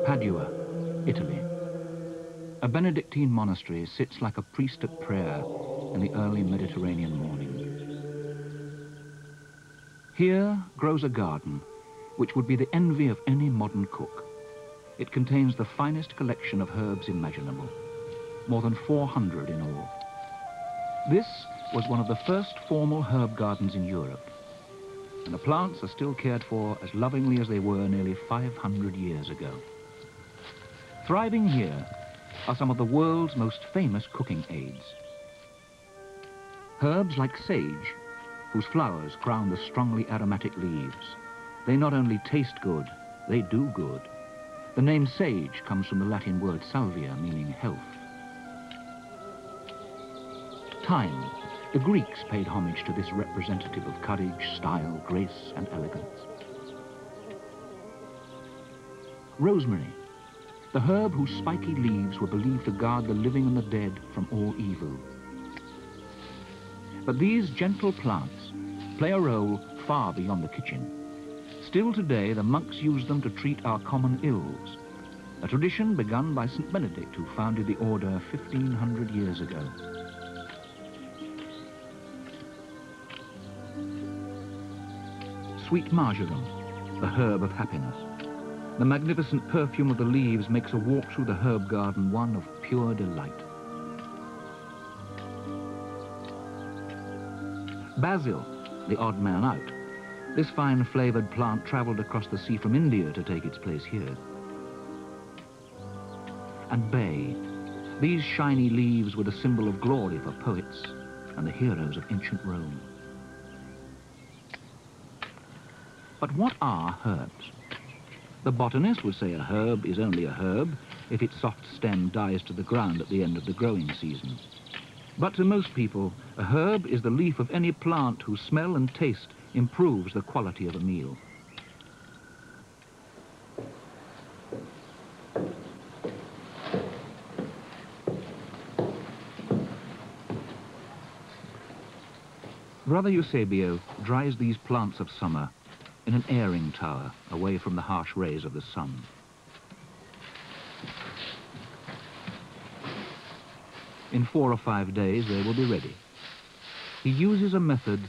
Padua, Italy. A Benedictine monastery sits like a priest at prayer in the early Mediterranean morning. Here grows a garden which would be the envy of any modern cook. It contains the finest collection of herbs imaginable, more than 400 in all. This was one of the first formal herb gardens in Europe, and the plants are still cared for as lovingly as they were nearly 500 years ago. Thriving here are some of the world's most famous cooking aids. Herbs like sage, whose flowers crown the strongly aromatic leaves. They not only taste good, they do good. The name sage comes from the Latin word salvia, meaning health. Thyme. The Greeks paid homage to this representative of courage, style, grace, and elegance. Rosemary. The herb whose spiky leaves were believed to guard the living and the dead from all evil. But these gentle plants play a role far beyond the kitchen. Still today, the monks use them to treat our common ills, a tradition begun by St. Benedict, who founded the order 1,500 years ago. Sweet marjoram, the herb of happiness. The magnificent perfume of the leaves makes a walk through the herb garden one of pure delight. Basil, the odd man out. This fine-flavoured plant travelled across the sea from India to take its place here. And bay. These shiny leaves were the symbol of glory for poets and the heroes of ancient Rome. But what are herbs? The botanist would say a herb is only a herb if its soft stem dies to the ground at the end of the growing season. But to most people, a herb is the leaf of any plant whose smell and taste improves the quality of a meal. Brother Eusebio dries these plants of summer in an airing tower away from the harsh rays of the sun. In 4 or 5 days they will be ready. He uses a method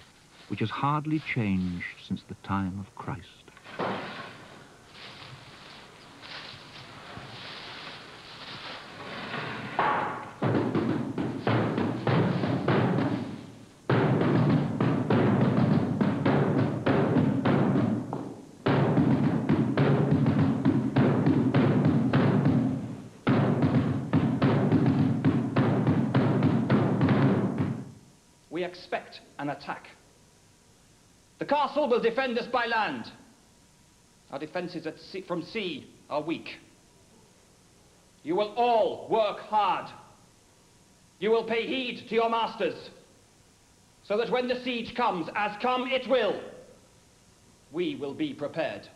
which has hardly changed since the time of Christ. We expect an attack. The castle will defend us by land. Our defences from sea are weak. You will all work hard. You will pay heed to your masters, so that when the siege comes, as come it will, we will be prepared.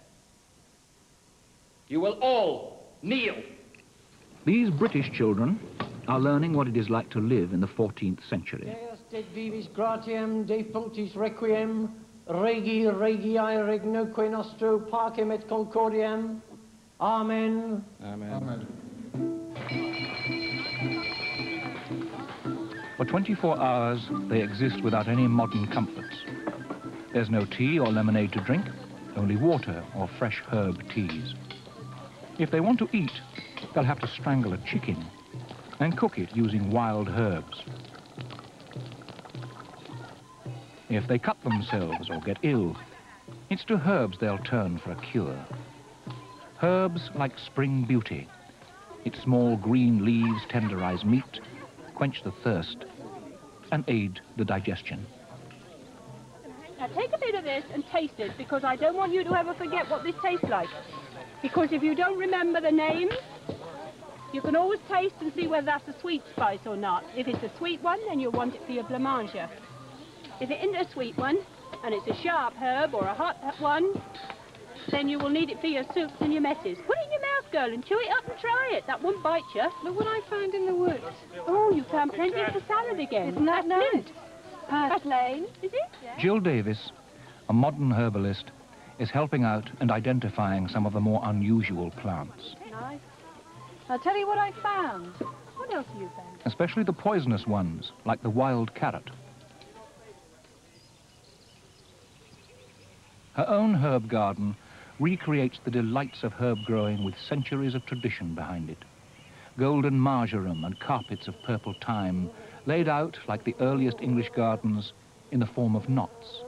You will all kneel. These British children are learning what it is like to live in the 14th century. Deus vivis gratiam, defunctis requiem, regi regii regnoque nostro pacem et concordiam. Amen. Amen. Amen. For 24 hours, they exist without any modern comforts. There's no tea or lemonade to drink, only water or fresh herb teas. If they want to eat, they'll have to strangle a chicken and cook it using wild herbs. If they cut themselves or get ill, it's to herbs they'll turn for a cure. Herbs like spring beauty. Its small green leaves tenderize meat, quench the thirst, and aid the digestion. Now take a bit of this and taste it, because I don't want you to ever forget what this tastes like. Because if you don't remember the names, you can always taste and see whether that's a sweet spice or not. If it's a sweet one, then you'll want it for your blancmange. If it isn't a sweet one, and it's a sharp herb or a hot one, then you will need it for your soups and your messes. Put it in your mouth, girl, and chew it up and try it. That won't bite you. Look what I found in the woods. Oh, you found plenty of the salad again. Isn't that nice? Purslane, is it? Jill Davis, a modern herbalist, is helping out and identifying some of the more unusual plants. Nice. I'll tell you what I found. What else have you found? Especially the poisonous ones, like the wild carrot. Her own herb garden recreates the delights of herb growing with centuries of tradition behind it. Golden marjoram and carpets of purple thyme laid out like the earliest English gardens in the form of knots.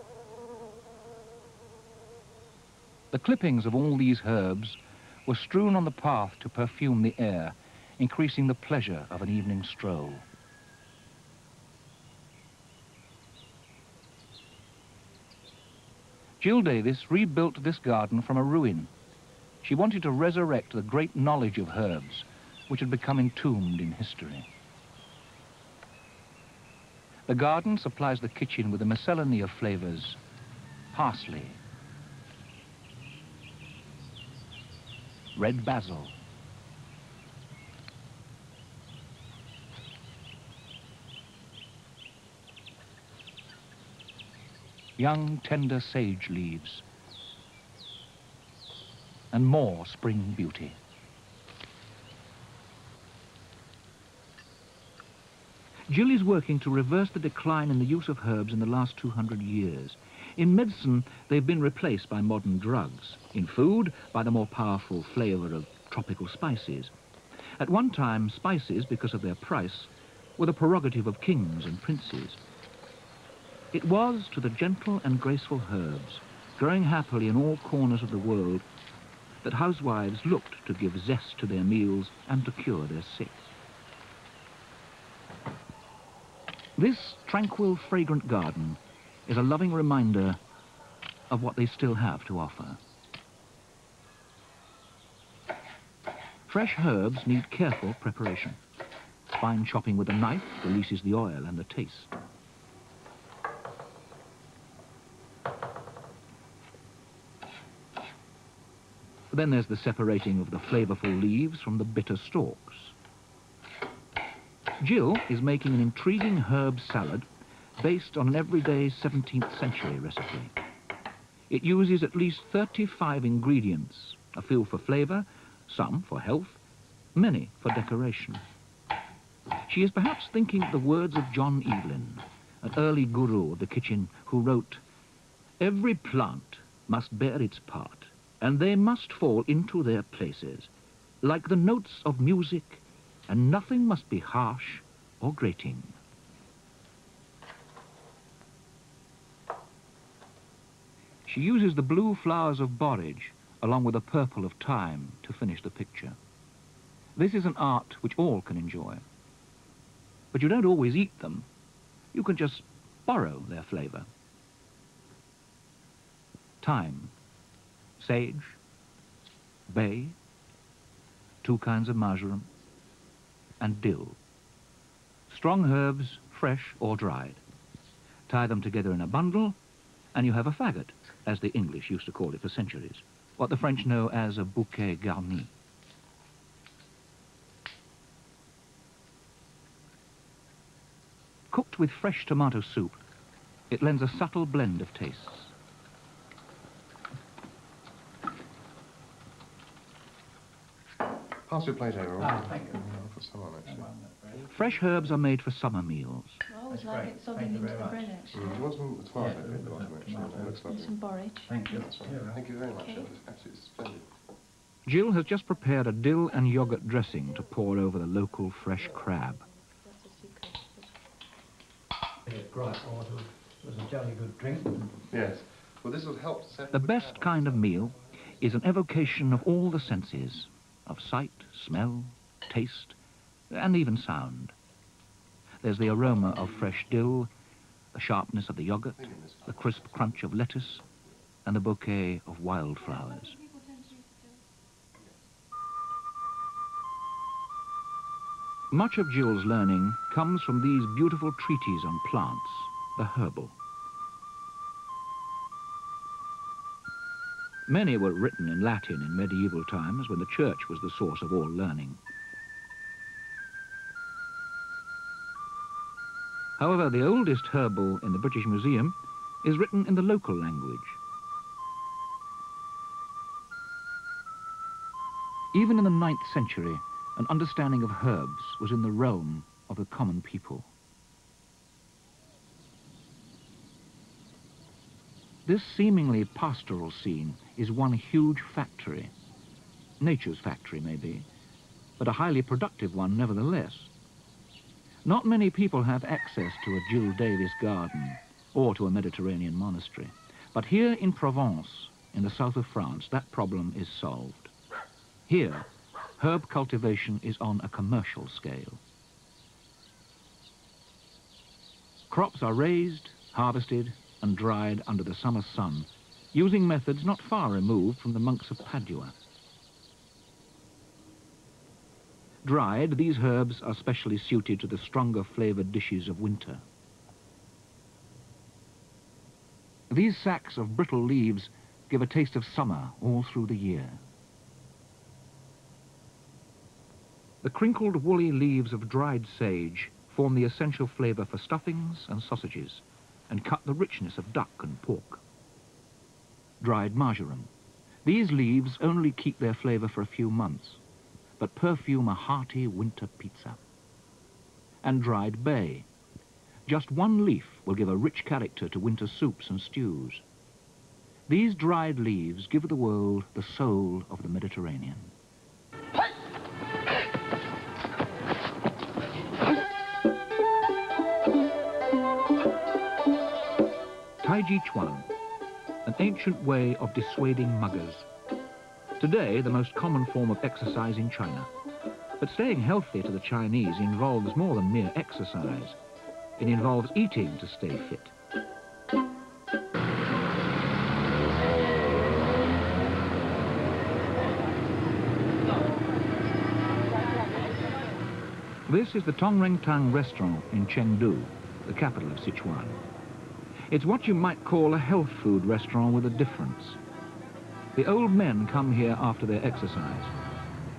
The clippings of all these herbs were strewn on the path to perfume the air, increasing the pleasure of an evening stroll. Jill Davis rebuilt this garden from a ruin. She wanted to resurrect the great knowledge of herbs, which had become entombed in history. The garden supplies the kitchen with a miscellany of flavors: parsley, red basil, young tender sage leaves, and more spring beauty. Jill is working to reverse the decline in the use of herbs in the last 200 years. In medicine, they've been replaced by modern drugs. In food, by the more powerful flavour of tropical spices. At one time, spices, because of their price, were the prerogative of kings and princes. It was to the gentle and graceful herbs, growing happily in all corners of the world, that housewives looked to give zest to their meals and to cure their sick. This tranquil, fragrant garden is a loving reminder of what they still have to offer. Fresh herbs need careful preparation. Fine chopping with a knife releases the oil and the taste. Then there's the separating of the flavorful leaves from the bitter stalks. Jill is making an intriguing herb salad based on an everyday 17th century recipe. It uses at least 35 ingredients, a few for flavour, some for health, many for decoration. She is perhaps thinking of the words of John Evelyn, an early guru of the kitchen, who wrote, "Every plant must bear its part, and they must fall into their places, like the notes of music, and nothing must be harsh or grating." She uses the blue flowers of borage along with the purple of thyme to finish the picture. This is an art which all can enjoy. But you don't always eat them. You can just borrow their flavour. Thyme, sage, bay, 2 kinds of marjoram, and dill. Strong herbs, fresh or dried. Tie them together in a bundle, and you have a faggot, as the English used to call it for centuries, what the French know as a bouquet garni. Cooked with fresh tomato soup, it lends a subtle blend of tastes. Pass your plate over. Ah, thank you. I'll put some on, actually. Fresh herbs are made for summer meals. I always That's like great. it sobbing Thank you into very the much. bread, actually. Do you want some tomato Yeah, at the bottom, actually? tomato. It looks And lovely. some borage. Thank you. That's right. Yeah, well. Thank you very much. Okay. That was absolutely splendid. Jill has just prepared a dill and yoghurt dressing to pour over the local fresh crab. That's a secret. Yeah, bright water was a jolly good drink. Yes. Well, this will help set The best kind of meal is an evocation of all the senses, of sight, smell, taste, and even sound. There's the aroma of fresh dill, the sharpness of the yoghurt, the crisp crunch of lettuce, and the bouquet of wildflowers. Much of Jill's learning comes from these beautiful treatises on plants, the herbal. Many were written in Latin in medieval times when the church was the source of all learning. However, the oldest herbal in the British Museum is written in the local language. Even in the 9th century, an understanding of herbs was in the realm of the common people. This seemingly pastoral scene is one huge factory. Nature's factory, maybe, but a highly productive one nevertheless. Not many people have access to a Jill Davis garden or to a Mediterranean monastery. But here in Provence, in the south of France, that problem is solved. Here, herb cultivation is on a commercial scale. Crops are raised, harvested, and dried under the summer sun, using methods not far removed from the monks of Padua. Dried, these herbs are specially suited to the stronger flavoured dishes of winter. These sacks of brittle leaves give a taste of summer all through the year. The crinkled woolly leaves of dried sage form the essential flavour for stuffings and sausages, and cut the richness of duck and pork. Dried marjoram. These leaves only keep their flavour for a few months, but perfume a hearty winter pizza. And dried bay. Just one leaf will give a rich character to winter soups and stews. These dried leaves give the world the soul of the Mediterranean. Tai Chi Chuan, an ancient way of dissuading muggers. Today, the most common form of exercise in China. But staying healthy to the Chinese involves more than mere exercise. It involves eating to stay fit. This is the Tongreng Tang restaurant in Chengdu, the capital of Sichuan. It's what you might call a health food restaurant with a difference. The old men come here after their exercise.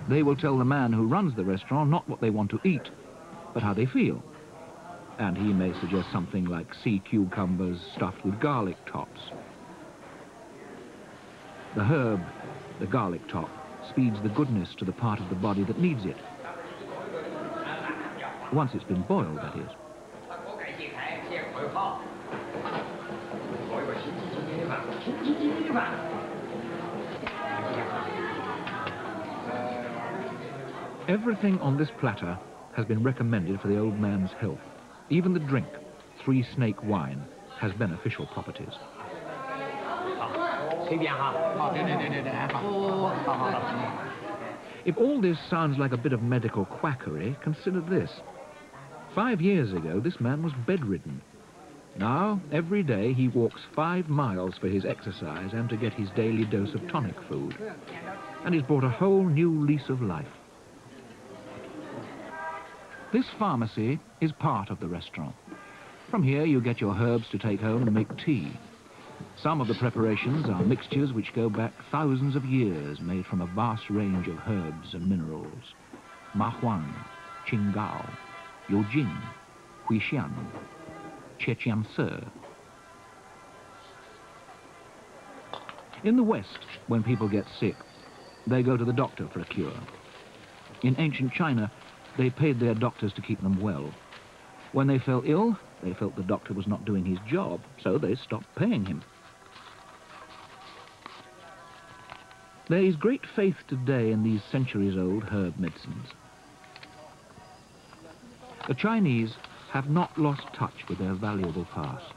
They will tell the man who runs the restaurant not what they want to eat, but how they feel. And he may suggest something like sea cucumbers stuffed with garlic tops. The herb, the garlic top, speeds the goodness to the part of the body that needs it. Once it's been boiled, that is. Everything on this platter has been recommended for the old man's health. Even the drink, Three Snake wine, has beneficial properties. If all this sounds like a bit of medical quackery, consider this. 5 years ago, this man was bedridden. Now, every day, he walks 5 miles for his exercise and to get his daily dose of tonic food. And he's brought a whole new lease of life. This pharmacy is part of the restaurant. From here, you get your herbs to take home and make tea. Some of the preparations are mixtures which go back thousands of years, made from a vast range of herbs and minerals. Mahuang, Qinggao, Youjin, Huixian, Cheqiangse. In the West, when people get sick, they go to the doctor for a cure. In ancient China, they paid their doctors to keep them well. When they fell ill, they felt the doctor was not doing his job, so they stopped paying him. There is great faith today in these centuries-old herb medicines. The Chinese have not lost touch with their valuable past.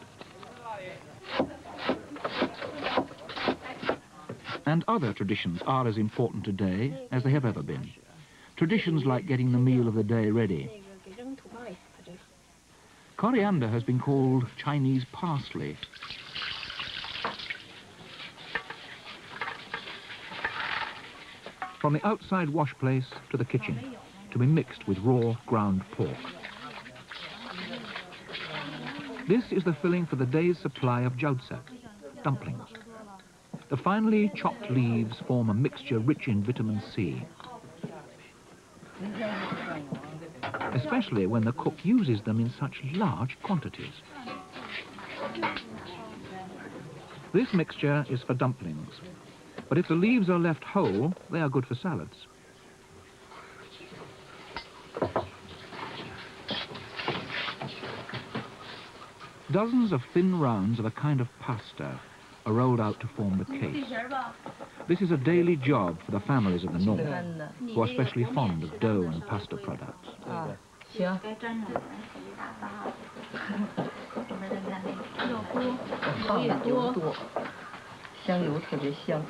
And other traditions are as important today as they have ever been. Traditions like getting the meal of the day ready. Coriander has been called Chinese parsley. From the outside wash place to the kitchen, to be mixed with raw ground pork. This is the filling for the day's supply of jiaozi, dumplings. The finely chopped leaves form a mixture rich in vitamin C, especially when the cook uses them in such large quantities. This mixture is for dumplings, but if the leaves are left whole, they are good for salads. Dozens of thin rounds of a kind of pasta are rolled out to form the case. This is a daily job for the families of the north, who are especially fond of dough and pasta products. 行。放的油多，香油特别香。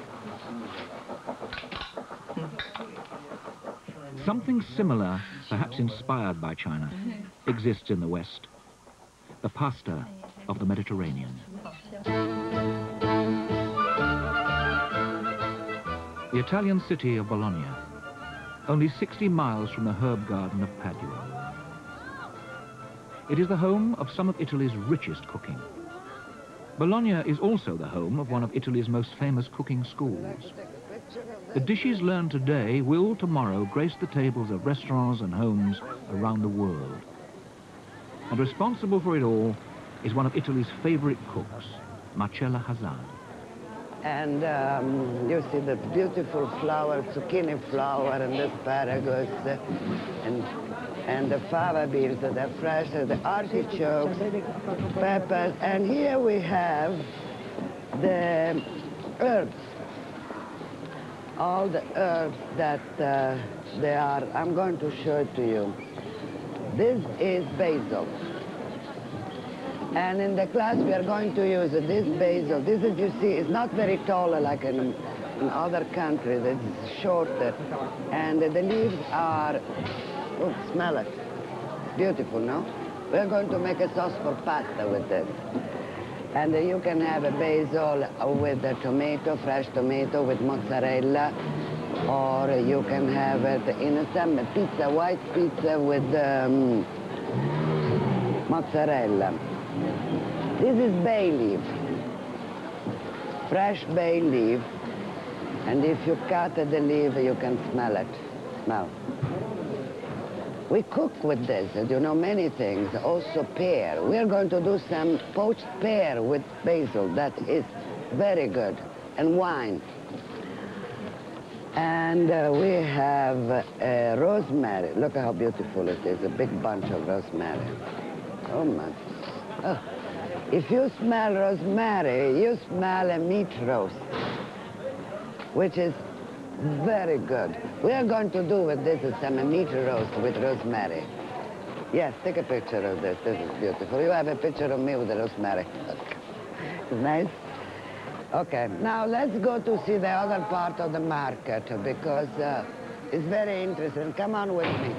Something similar, perhaps inspired by China, exists in the West. The pasta of the Mediterranean. The Italian city of Bologna, only 60 miles from the herb garden of Padua. It is the home of some of Italy's richest cooking. Bologna is also the home of one of Italy's most famous cooking schools. The dishes learned today will tomorrow grace the tables of restaurants and homes around the world. And responsible for it all is one of Italy's favorite cooks, Marcella Hazan. And you see the beautiful flower, zucchini flower, and the asparagus, and the fava beans that are fresh, the artichokes, peppers, and here we have the herbs. All the herbs that they are, I'm going to show it to you. This is basil. And in the class we are going to use this basil. This, as you see, is not very tall like in other countries. It's shorter. And the leaves are, oh, smell it. Beautiful, no? We're going to make a sauce for pasta with this. And you can have a basil with a tomato, fresh tomato with mozzarella, or you can have it in some pizza, white pizza with mozzarella. This is bay leaf, fresh bay leaf, and if you cut the leaf, you can smell it. Smell. We cook with this, you know, many things, also pear. We're going to do some poached pear with basil. That is very good. And wine. And we have rosemary. Look how beautiful it is, a big bunch of rosemary. Oh, my. Oh. If you smell rosemary, you smell a meat roast, which is very good. We are going to do with this some meat roast with rosemary. Yes, take a picture of this. This is beautiful. You have a picture of me with the rosemary. It's nice. Okay, now let's go to see the other part of the market because it's very interesting. Come on with me.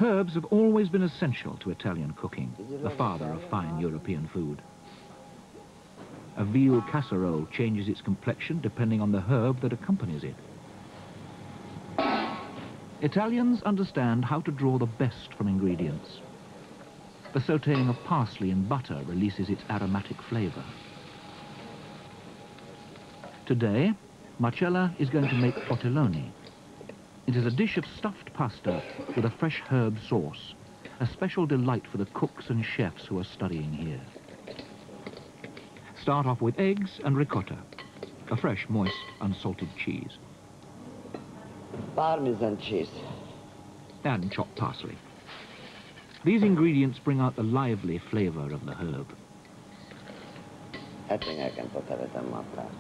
Herbs have always been essential to Italian cooking, the father of fine European food. A veal casserole changes its complexion depending on the herb that accompanies it. Italians understand how to draw the best from ingredients. The sautéing of parsley in butter releases its aromatic flavor. Today, Marcella is going to make tortelloni. It is a dish of stuffed pasta with a fresh herb sauce, a special delight for the cooks and chefs who are studying here. Start off with eggs and ricotta, a fresh, moist, unsalted cheese. Parmesan cheese. And chopped parsley. These ingredients bring out the lively flavor of the herb. I think I can put a little more parsley.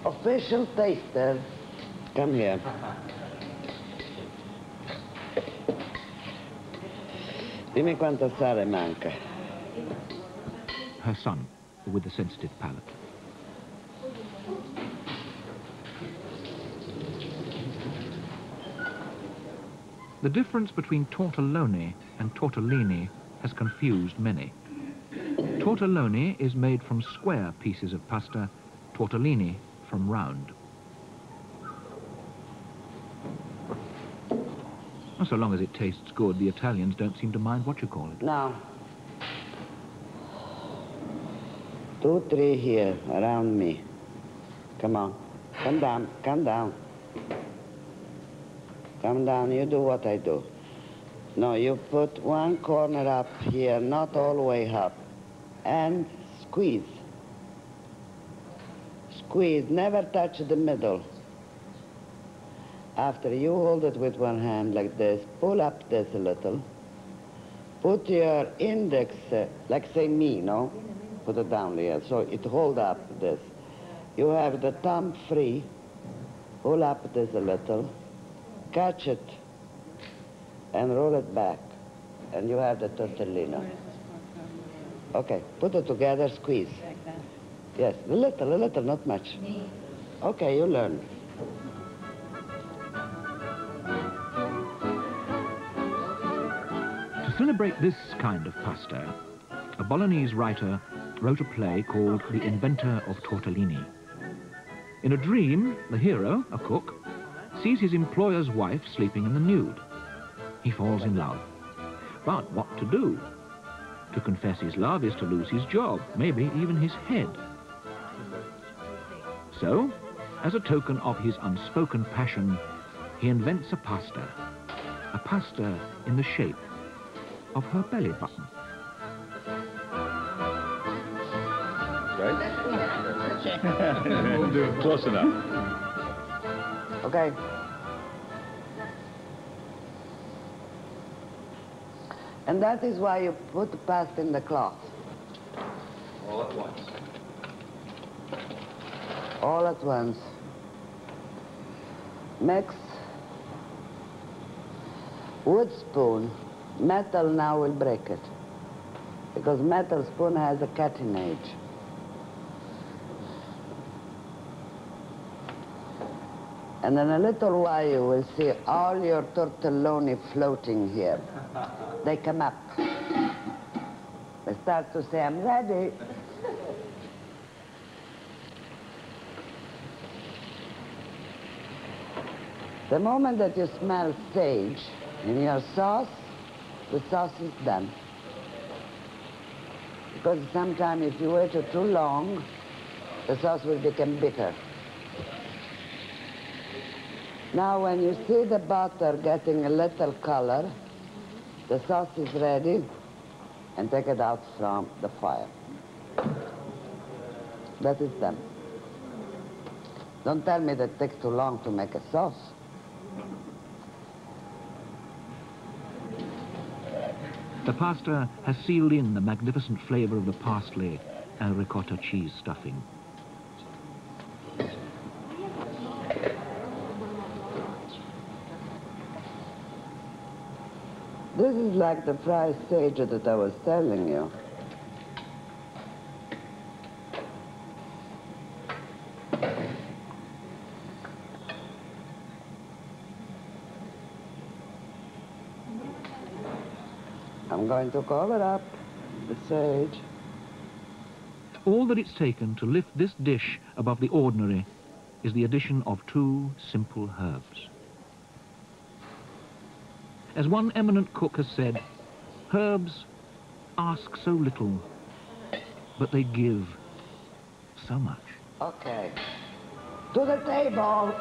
Official taster, come here. Dimmi quanto sale manca. Her son, with the sensitive palate. The difference between tortelloni and tortellini has confused many. Tortelloni is made from square pieces of pasta, tortellini from round. So long as it tastes good, the Italians don't seem to mind what you call it. Now, 2, 3 here, around me. Come on, come down, come down. Come down, you do what I do. No, you put one corner up here, not all the way up. And squeeze. Squeeze, never touch the middle. After you hold it with one hand like this, pull up this a little. Put your index, like say me, no? Put it down here, so it hold up this. You have the thumb free, pull up this a little, catch it, and roll it back. And you have the tortellino. Okay, put it together, squeeze. Yes, a little, not much. Okay, you learn. To celebrate this kind of pasta, a Bolognese writer wrote a play called The Inventor of Tortellini. In a dream, the hero, a cook, sees his employer's wife sleeping in the nude. He falls in love. But what to do? To confess his love is to lose his job, maybe even his head. So, as a token of his unspoken passion, he invents a pasta in the shape of her belly button. Right? We'll do it. Close enough. Okay. And that is why you put the pasta in the cloth. All at once. All at once. Mix. Wood spoon. Metal now will break it. Because metal spoon has a cutting edge. And in a little while you will see all your tortelloni floating here. They come up. They start to say, I'm ready. The moment that you smell sage in your sauce, the sauce is done. Because sometimes if you wait too long, the sauce will become bitter. Now when you see the butter getting a little color, the sauce is ready, and take it out from the fire. That is done. Don't tell me that it takes too long to make a sauce. The pasta has sealed in the magnificent flavor of the parsley and ricotta cheese stuffing. This is like the fried sage that I was telling you. I'm going to cover up the sage. All that it's taken to lift this dish above the ordinary is the addition of 2 simple herbs. As one eminent cook has said, herbs ask so little, but they give so much. Okay. To the table.